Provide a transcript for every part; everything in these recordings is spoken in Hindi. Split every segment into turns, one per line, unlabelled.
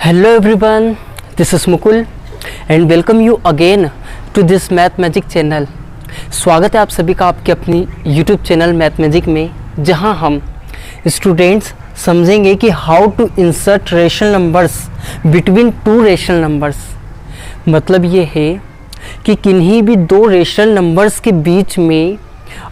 Hello everyone, this is Mukul and welcome you again to this Math Magic channel। स्वागत है आप सभी का आपके अपनी YouTube चैनल मैथ मैजिक में, जहां हम स्टूडेंट्स समझेंगे कि how to insert rational numbers between two rational numbers. मतलब ये है कि किन्हीं भी दो रेशनल नंबर्स के बीच में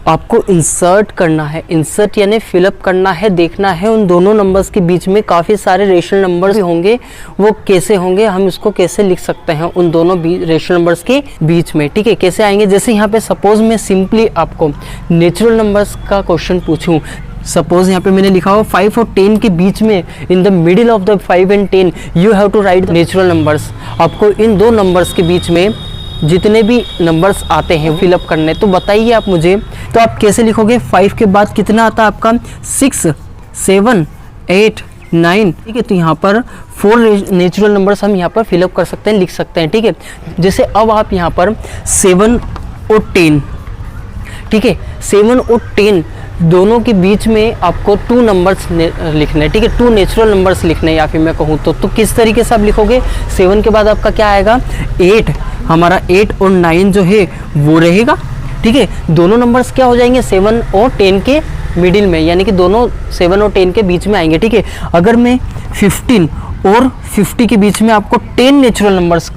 आपको इंसर्ट करना है। इंसर्ट यानी फिलअप करना है, देखना है उन दोनों नंबर्स के बीच में काफ़ी सारे रेशनल नंबर्स होंगे, वो कैसे होंगे, हम इसको कैसे लिख सकते हैं उन दोनों रेशनल नंबर्स के बीच में। ठीक है, कैसे आएंगे। जैसे यहाँ पे सपोज मैं सिंपली आपको नेचुरल नंबर्स का क्वेश्चन पूछूं। सपोज यहाँ पे मैंने लिखा हो 5 और 10 के बीच में, in the middle of the 5 and 10 you have to write natural numbers. आपको इन दो नंबर्स के बीच में जितने भी नंबर्स आते हैं फिलअप करने, तो बताइए आप मुझे, तो आप कैसे लिखोगे। 5 के बाद कितना आता है आपका 6, 7, 8, 9। ठीक है, तो यहाँ पर 4 नेचुरल नंबर्स हम यहाँ पर फिलअप कर सकते हैं, लिख सकते हैं। ठीक है, जैसे अब आप यहाँ पर 7 और 10, ठीक है, 7 और 10 दोनों के बीच में आपको 2 नंबर्स लिखने हैं। ठीक है, 2 नेचुरल नंबर्स लिखने हैं, या फिर मैं कहूँ तो किस तरीके से आप लिखोगे। 7 के बाद आपका क्या आएगा 8, हमारा 8 और 9 जो है वो रहेगा। ठीक है, दोनों नंबर्स क्या हो जाएंगे 7 और 10 के मिडिल में, यानी कि दोनों 7 और 10 के बीच में आएंगे। ठीक है, अगर मैं 15 और 50 के बीच में आपको 10 नेचुरल नंबर्स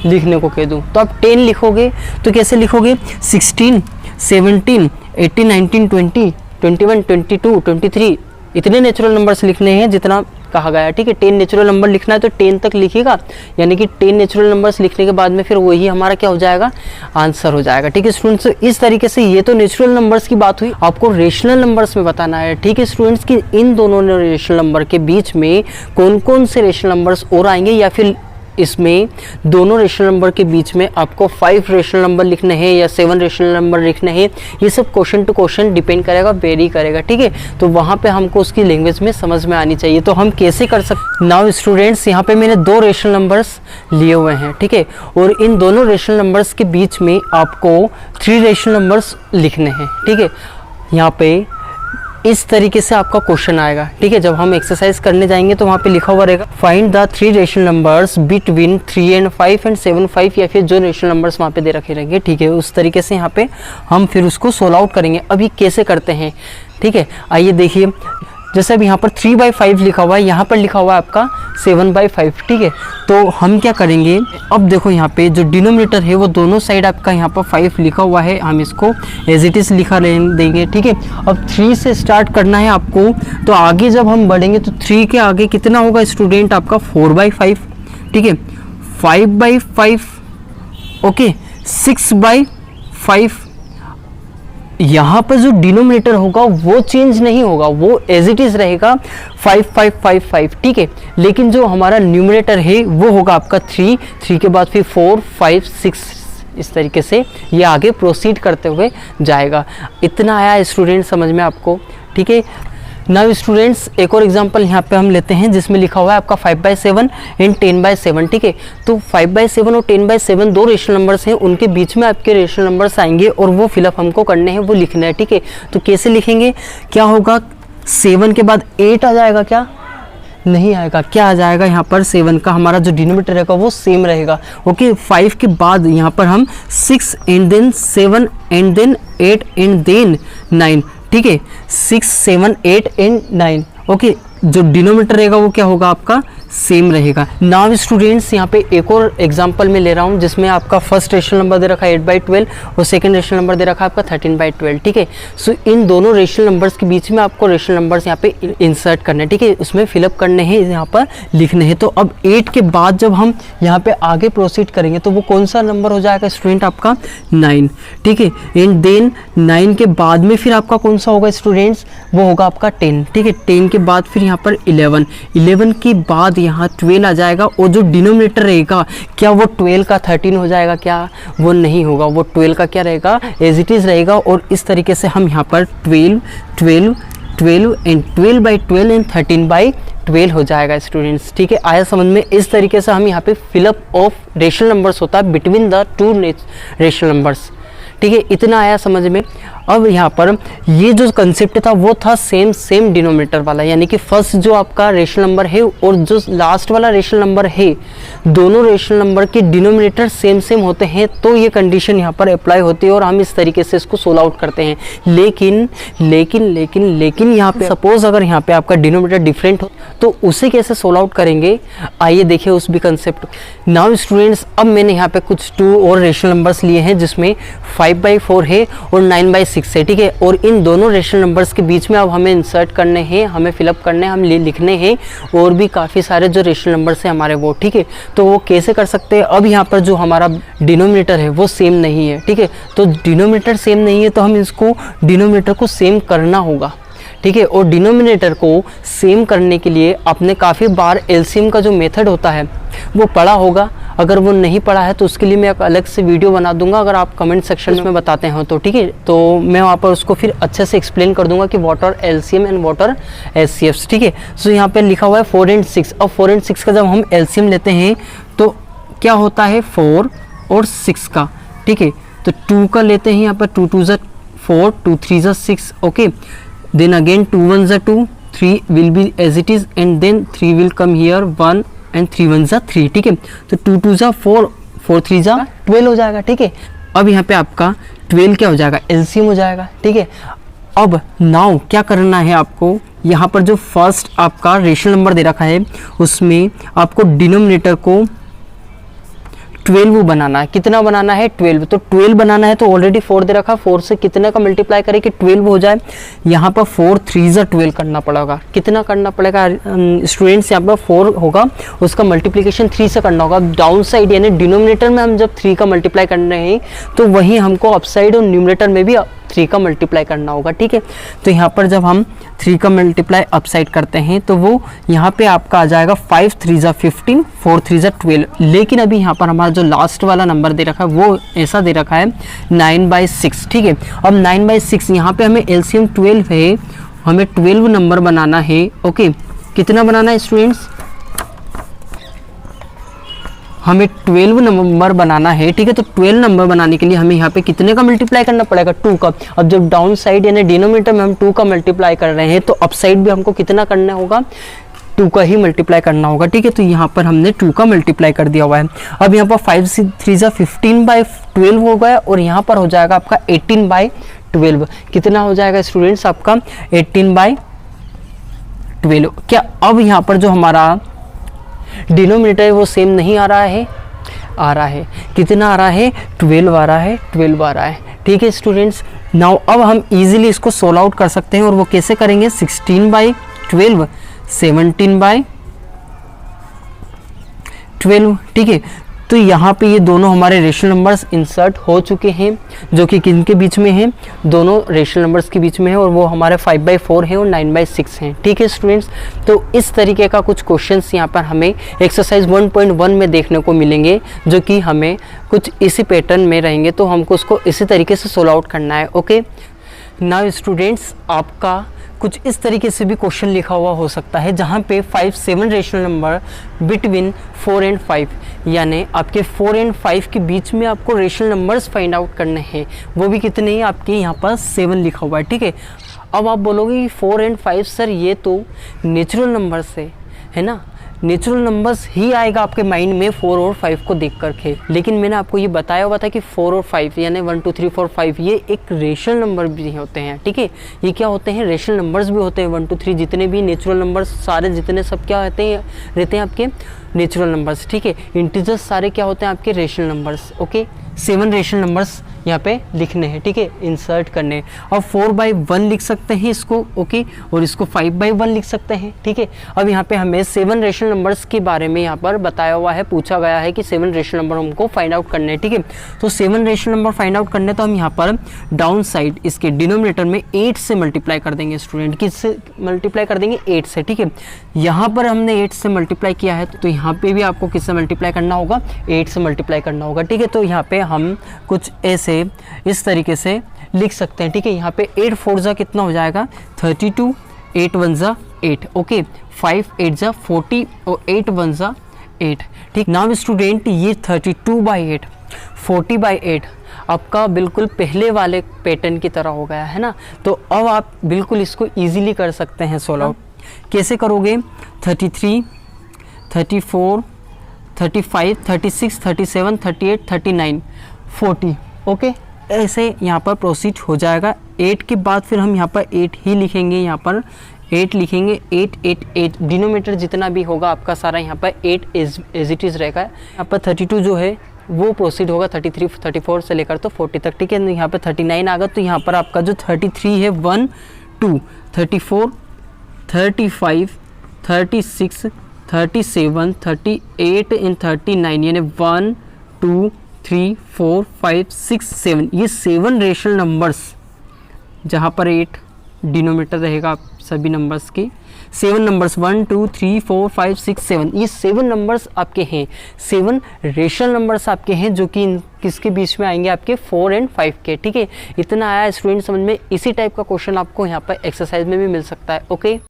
लिखने को कह दूं, तो आप 10 लिखोगे तो कैसे लिखोगे 16, 17, 18, 19, 20, 21, 22, 23 इतने नेचुरल नंबर्स लिखने हैं जितना कहा गया है। ठीक है, 10 नेचुरल नंबर लिखना है तो 10 तक लिखिएगा, यानी कि 10 नेचुरल नंबर्स लिखने के बाद में फिर वही हमारा क्या हो जाएगा, आंसर हो जाएगा। ठीक है स्टूडेंट्स, इस तरीके से ये तो नेचुरल नंबर्स की बात हुई। आपको रेशनल नंबर्स में बताना है। ठीक है स्टूडेंट्स, कि इन दोनों रेशनल नंबर के बीच में कौन कौन से रेशनल नंबर्स और आएंगे, या फिर इसमें दोनों रेशनल नंबर के बीच में आपको 5 रेशनल नंबर लिखने हैं या 7 रेशनल नंबर लिखने हैं। ये सब क्वेश्चन टू क्वेश्चन डिपेंड करेगा, वेरी करेगा। ठीक है, तो वहाँ पे हमको उसकी लैंग्वेज में समझ में आनी चाहिए। तो हम कैसे कर सकते। नाउ स्टूडेंट्स, यहाँ पे मैंने 2 रेशनल नंबर्स लिए हुए हैं। ठीक है, और इन दोनों रेशनल नंबर्स के बीच में आपको 3 रेशनल नंबर्स लिखने हैं। ठीक है, यहाँ पे इस तरीके से आपका क्वेश्चन आएगा। ठीक है, जब हम एक्सरसाइज करने जाएंगे तो वहाँ पे लिखा हुआ रहेगा find the 3 rational numbers between 3 and 5 and 7, 5, या फिर जो रेशनल नंबर्स वहाँ पे दे रखे रहेंगे। ठीक है, उस तरीके से यहाँ पे हम फिर उसको सोल्व आउट करेंगे। अभी कैसे करते हैं, ठीक है, आइए देखिए। जैसे अब यहाँ पर 3/5 लिखा हुआ है, यहाँ पर लिखा हुआ है आपका 7/5। ठीक है, तो हम क्या करेंगे, अब देखो यहाँ पे जो डिनोमिनेटर है वो दोनों साइड आपका यहाँ पर 5 लिखा हुआ है, हम इसको एज इट इज़ लिखा देंगे। ठीक है, अब 3 से स्टार्ट करना है आपको, तो आगे जब हम बढ़ेंगे तो 3 के आगे कितना होगा स्टूडेंट आपका 4/5। ठीक है, 5/5, ओके, 6/5। यहाँ पर जो डिनोमिनेटर होगा वो चेंज नहीं होगा, वो एज इट इज रहेगा 5, 5, 5, 5। ठीक है, लेकिन जो हमारा न्यूमरेटर है वो होगा आपका 3 के बाद फिर 4, 5, 6, इस तरीके से ये आगे प्रोसीड करते हुए जाएगा। इतना आया स्टूडेंट समझ में आपको। ठीक है, नाउ स्टूडेंट्स, एक और एग्जांपल यहाँ पे हम लेते हैं जिसमें लिखा हुआ है आपका 5/7 and 10/7। ठीक है, तो 5/7 और 10/7 दो रेशनल नंबर्स हैं, उनके बीच में आपके रेशनल नंबर्स आएंगे और वो फिलअप हमको करने हैं, वो लिखना है। ठीक है, तो कैसे लिखेंगे, क्या होगा 7 के बाद 8 आ जाएगा, क्या नहीं आएगा, क्या आ जाएगा यहाँ पर 7 का हमारा जो डिनोमिनेटर रहेगा वो सेम रहेगा। ओके, 5 के बाद यहाँ पर हम 6 and then 7 and then 8 and then 9। ठीक है, 6, 7, 8 and 9। ओके, जो डिनोमिनेटर रहेगा वो क्या होगा आपका सेम रहेगा। नाउ स्टूडेंट्स, यहाँ पे एक और एग्जांपल मैं ले रहा हूँ जिसमें आपका फर्स्ट रेशनल नंबर दे रखा है 8/12 और सेकंड रेशनल नंबर दे रखा है आपका 13/12। ठीक है, सो इन दोनों रेशनल नंबर्स के बीच में आपको रेशनल नंबर्स यहाँ पे इंसर्ट करने हैं। ठीक है, उसमें फिलअप करने हैं, यहाँ पर लिखने हैं। तो अब 8 के बाद जब हम यहाँ पे आगे प्रोसीड करेंगे तो वो कौन सा नंबर हो जाएगा स्टूडेंट आपका 9। ठीक है, एंड देन 9 के बाद में फिर आपका कौन सा होगा स्टूडेंट्स, वो होगा आपका 10। ठीक है, 10 के बाद फिर यहाँ पर 11 के बाद यहाँ 12 आ जाएगा, और जो डिनोमिनेटर रहेगा क्या वो 12 का 13 हो जाएगा, क्या वो नहीं होगा, वो 12 का क्या रहेगा एज इट इज रहेगा। और इस तरीके से हम यहाँ पर 12, 12, 12 एंड 12/12 एंड 13/12 हो जाएगा स्टूडेंट्स। ठीक है, आया समझ में। इस तरीके से हम यहाँ पे फिलअप ऑफ रेशनल नंबर्स होता है बिटवीन द 2 रेशनल नंबर्स। ठीक है, इतना आया समझ में। अब यहाँ पर ये जो कंसेप्ट था वो था सेम डिनोमिनेटर वाला, यानी कि फर्स्ट जो आपका रेशनल नंबर है और जो लास्ट वाला रेशनल नंबर है, दोनों रेशनल नंबर के डिनोमिनेटर सेम होते हैं तो ये कंडीशन यहाँ पर अप्लाई होती है और हम इस तरीके से इसको सोल्व आउट करते हैं। लेकिन यहाँ पे सपोज अगर यहाँ पे आपका डिनोमिनेटर डिफरेंट हो तो उसे कैसे सोल्व आउट करेंगे, आइए देखिए उस भी कंसेप्ट। नाउ स्टूडेंट्स, अब मैंने यहाँ पे कुछ 2 और रेशनल नंबर्स लिए हैं जिसमें 5/4 है और 9/6 है, ठीक है। और इन दोनों रेशनल नंबर्स के बीच में अब हमें इंसर्ट करने हैं, हमें फिलअप करने हैं, हम लिखने हैं और भी काफ़ी सारे जो रेशनल नंबर्स हैं हमारे वो, ठीक है। तो वो कैसे कर सकते हैं, अब यहाँ पर जो हमारा डिनोमिनेटर है वो सेम नहीं है, ठीक है। तो डिनोमिनेटर सेम नहीं है तो हम इसको डिनोमिनेटर को सेम करना होगा, ठीक है। और डिनोमिनेटर को सेम करने के लिए आपने काफ़ी बार एलसीएम का जो मेथड होता है वो पढ़ा होगा। अगर वो नहीं पढ़ा है तो उसके लिए मैं एक अलग से वीडियो बना दूंगा, अगर आप कमेंट सेक्शन में बताते हो तो, ठीक है। तो मैं वहाँ पर उसको फिर अच्छे से एक्सप्लेन कर दूंगा कि what are LCM and what are HCFs, ठीक है। सो यहाँ पे लिखा हुआ है 4 and 6। अब 4 and 6 का जब हम एलसीएम लेते हैं तो क्या होता है 4 और 6 का, ठीक है। तो 2 का लेते हैं यहाँ पर, 2 2 4, 2 3 6, okay. Then again 2 1 2, 3 will be as it is and then 3 will come here 1 and 3 1 3, ठीक है। तो 2 2 4, 4 3 12 हो जाएगा, ठीक है। अब यहाँ पे आपका 12 क्या हो जाएगा, एलसीएम हो जाएगा, ठीक है। अब नाउ क्या करना है आपको, यहाँ पर जो फर्स्ट आपका रेशनल नंबर दे रखा है उसमें आपको डिनोमिनेटर को 12 बनाना है। कितना बनाना है, 12। तो 12 बनाना है तो ऑलरेडी 4 दे रखा, 4 से कितने का मल्टीप्लाई करें कि 12 हो जाए। यहाँ पर 4 3 12 करना पड़ेगा। कितना करना पड़ेगा स्टूडेंट्स, यहाँ पर 4 होगा उसका मल्टीप्लिकेशन 3 से करना होगा। डाउन साइड यानी डिनोमिनेटर में हम जब 3 का मल्टीप्लाई कर रहे हैं तो वही हमको अपसाइड और न्यूमरेटर में भी 3 का मल्टीप्लाई करना होगा, ठीक है। तो यहाँ पर जब हम 3 का मल्टीप्लाई अपसाइड करते हैं तो वो यहाँ पे आपका आ जाएगा 5 3 15, 4 3 12। लेकिन अभी यहाँ पर हमारा जो लास्ट वाला नंबर दे रखा है वो ऐसा दे रखा है 9/6, ठीक है। अब 9/6 यहाँ पे हमें एलसीएम 12 है, हमें 12 नंबर बनाना है, ओके। कितना बनाना है स्टूडेंट्स, हमें 12 नंबर बनाना है, ठीक है। तो 12 नंबर बनाने के लिए हमें यहाँ पे कितने का मल्टीप्लाई करना पड़ेगा, 2 का। अब जब डाउन साइड यानी डिनोमिनेटर में हम 2 का मल्टीप्लाई कर रहे हैं तो अप साइड भी हमको कितना करना होगा, 2 का ही मल्टीप्लाई करना होगा, ठीक है। तो यहाँ पर हमने 2 का मल्टीप्लाई कर दिया हुआ है। अब यहाँ पर 5 3 15/12 हो गया और यहाँ पर हो जाएगा आपका 18/12। कितना हो जाएगा स्टूडेंट्स आपका 18/12। क्या अब यहाँ पर जो हमारा डिनोमिनेटर है वो सेम नहीं आ रहा है, आ रहा है। कितना आ रहा है, 12 आ रहा है, 12 आ रहा है, ठीक है स्टूडेंट्स। नाउ अब हम इजीली इसको सोल्व आउट कर सकते हैं और वो कैसे करेंगे, 16/12, 17/12, ठीक है। तो यहाँ पे ये दोनों हमारे रेशनल नंबर्स इंसर्ट हो चुके हैं जो कि किनके बीच में हैं, दोनों रेशनल नंबर्स के बीच में है और वो हमारे 5/4 है और 9/6 हैं, ठीक है स्टूडेंट्स। तो इस तरीके का कुछ क्वेश्चंस यहाँ पर हमें एक्सरसाइज 1.1 में देखने को मिलेंगे जो कि हमें कुछ इसी पैटर्न में रहेंगे, तो हमको उसको इसी तरीके से सोल्व आउट करना है, ओके। नाउ स्टूडेंट्स, आपका कुछ इस तरीके से भी क्वेश्चन लिखा हुआ हो सकता है जहाँ पे 5 7 रेशनल नंबर बिटवीन 4 and 5, यानी आपके 4 and 5 के बीच में आपको रेशनल नंबर्स फाइंड आउट करने हैं, वो भी कितने हैं, आपके यहाँ पर 7 लिखा हुआ है, ठीक है। अब आप बोलोगे कि 4 and 5 सर ये तो नेचुरल नंबर्स है ना, नेचुरल नंबर्स ही आएगा आपके माइंड में 4 और 5 को देख कर के। लेकिन मैंने आपको ये बताया हुआ था कि 4 और 5 यानी 1 2 3 4 5 ये एक रेशनल नंबर भी होते हैं, ठीक है। ये क्या होते हैं, रेशनल नंबर्स भी होते हैं। 1 2 3 जितने भी नेचुरल नंबर्स सारे जितने सब क्या रहते हैं आपके नेचुरल नंबर्स, ठीक है। इंटीजर्स सारे क्या होते हैं आपके rational numbers, okay. 7 rational numbers यहाँ पे लिखने हैं, ठीक है, इंसर्ट करने। अब 4/1 लिख सकते हैं इसको, ओके, और इसको 5/1 लिख सकते हैं, ठीक है। अब यहाँ पे हमें 7 रेशनल नंबर्स के बारे में यहाँ पर बताया हुआ है, पूछा गया है कि 7 रेशनल नंबर हमको फाइंड आउट करने हैं, ठीक है। तो 7 रेशनल नंबर फाइंड आउट करने तो हम यहाँ पर डाउन साइड इसके डिनोमिनेटर में 8 से मल्टीप्लाई कर देंगे स्टूडेंट। किससे मल्टीप्लाई कर देंगे, 8 से, ठीक है। यहाँ पर हमने 8 से मल्टीप्लाई किया है तो यहाँ पे भी आपको किससे मल्टीप्लाई करना होगा, 8 से मल्टीप्लाई करना होगा, ठीक है। तो यहाँ पे हम कुछ ऐसे इस तरीके से लिख सकते हैं, ठीक है। यहाँ पे 8 4 जा कितना हो जाएगा 32, 8 1 जा 8, ओके, 5 8 जा 40 और 8 1 जा 8, ठीक। नाउ स्टूडेंट ये 32/8 40/8 आपका बिल्कुल पहले वाले पैटर्न की तरह हो गया है ना। तो अब आप बिल्कुल इसको इजीली कर सकते हैं सॉल्व आउट। कैसे करोगे? 33, 34, 35, 36, 37, 38, 39, 40 ओके, ऐसे यहाँ पर प्रोसीड हो जाएगा। 8 के बाद फिर हम यहाँ पर 8 ही लिखेंगे, यहाँ पर 8 लिखेंगे। 8 8 8 डिनोमीटर जितना भी होगा आपका सारा यहाँ पर 8 एज इट इज़ रहेगा। यहाँ पर 32 जो है वो प्रोसीड होगा 33, 34 से लेकर तो 40 तक, ठीक है। यहाँ पर 39 आ गया, तो यहाँ पर आपका जो 33 है 1 2 34 35 36 37 38 एंड 39 यानी 1 2 3 4 5 6 7 ये 7 रेशनल नंबर्स, जहाँ पर 8 डिनोमीटर रहेगा आप सभी नंबर्स के। 7 नंबर्स 1 2 3 4 5 6 7 ये 7 नंबर्स आपके हैं, 7 रेशनल नंबर्स आपके हैं जो कि किसके बीच में आएंगे? आपके 4 और 5 के, ठीक है। इतना आया स्टूडेंट समझ में। इसी टाइप का क्वेश्चन आपको यहाँ पर एक्सरसाइज में भी मिल सकता है, ओके।